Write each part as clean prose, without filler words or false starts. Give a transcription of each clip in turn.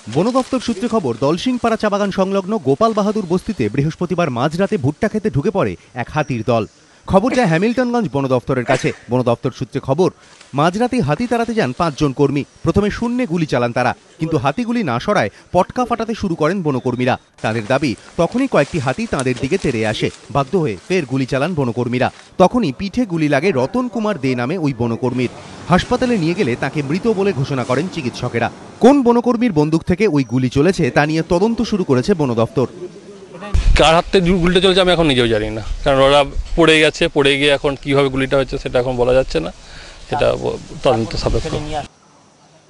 বন দপ্তর সূত্রে খবর, দলসিংপাড়া চা বাগান সংলগ্ন গোপাল বাহাদুর বস্তিতে বৃহস্পতিবার মাঝরাতে ভুট্টা খেতে ঢুকে পড়ে এক হাতির দল। খবর যায় হ্যামিল্টনগঞ্জ বন দপ্তরের কাছে। বন দপ্তর সূত্রে খবর, মাঝরাতে হাতি তাড়াতে যান 5 জন কর্মী। প্রথমে শূন্যে গুলি চালান তারা, কিন্তু হাতিগুলি না সরায় পটকা ফাটাতে শুরু করেন বনকর্মীরা। তাদের দাবি, তখনই কয়েকটি হাতি তাদের দিকে তেড়ে আসে। বাধ্য হয়ে ফের গুলি চালান বনকর্মীরা। তখনই পিঠে গুলি লাগে রতন কুমার দে নামে ওই বনকর্মীর। হাসপাতালে নিয়ে গেলে তাকে মৃত বলে ঘোষণা করেন চিকিৎসকেরা। কোন বনকর্মীর বন্দুক থেকে ওই গুলি চলেছে তা নিয়ে তদন্ত শুরু করেছে বন দপ্তর। কার হাতে গুলিটা চলছে আমি এখন নিজেও জানি না, কারণ ওরা পড়ে গেছে, পড়ে গিয়ে এখন কিভাবে গুলিটা হচ্ছে সেটা এখন বলা যাচ্ছে না, সেটা তদন্ত সাপেক্ষ।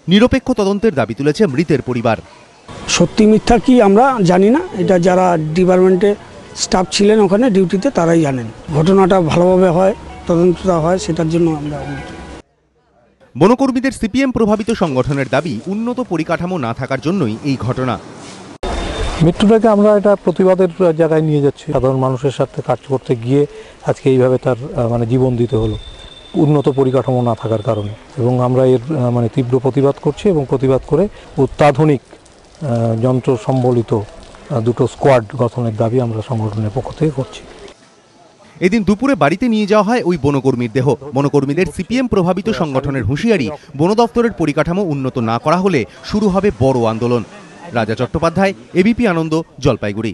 নিরপেক্ষ তদন্তের দাবি তুলেছে মৃতের পরিবার। সত্যি মিথ্যা কি আমরা জানি না, এটা যারা ডিপার্টমেন্টে স্টাফ ছিলেন ওখানে ডিউটিতে তারাই জানেন। ঘটনাটা ভালোভাবে হয়, তদন্তটা হয়, সেটার জন্য আমরা। বনকর্মীদের সিপিএম প্রভাবিত সংগঠনের দাবি, উন্নত পরিকাঠামো না থাকার জন্যই এই ঘটনা। মৃত্যুটাকে আমরা এটা প্রতিবাদের জায়গায় নিয়ে যাচ্ছি। সাধারণ মানুষের সাথে কাজ করতে গিয়ে আজকে এইভাবে তার জীবন দিতে হলো উন্নত পরিকাঠামো না থাকার কারণে, এবং আমরা এর তীব্র প্রতিবাদ করছি এবং প্রতিবাদ করে অত্যাধুনিক যন্ত্র সম্বলিত দুটো স্কোয়াড গঠনের দাবি আমরা সংগঠনের পক্ষ থেকে করছি। এদিন দুপুরে বাড়িতে নিয়ে যাওয়া হয় ওই বনকর্মীর দেহ। বনকর্মীদের সিপিএম প্রভাবিত সংগঠনের হুঁশিয়ারি, বন দপ্তরের পরিকাঠামো উন্নত না করা হলে শুরু হবে বড় আন্দোলন। রাজা চট্টোপাধ্যায়, এবিপি আনন্দ, জলপাইগুড়ি।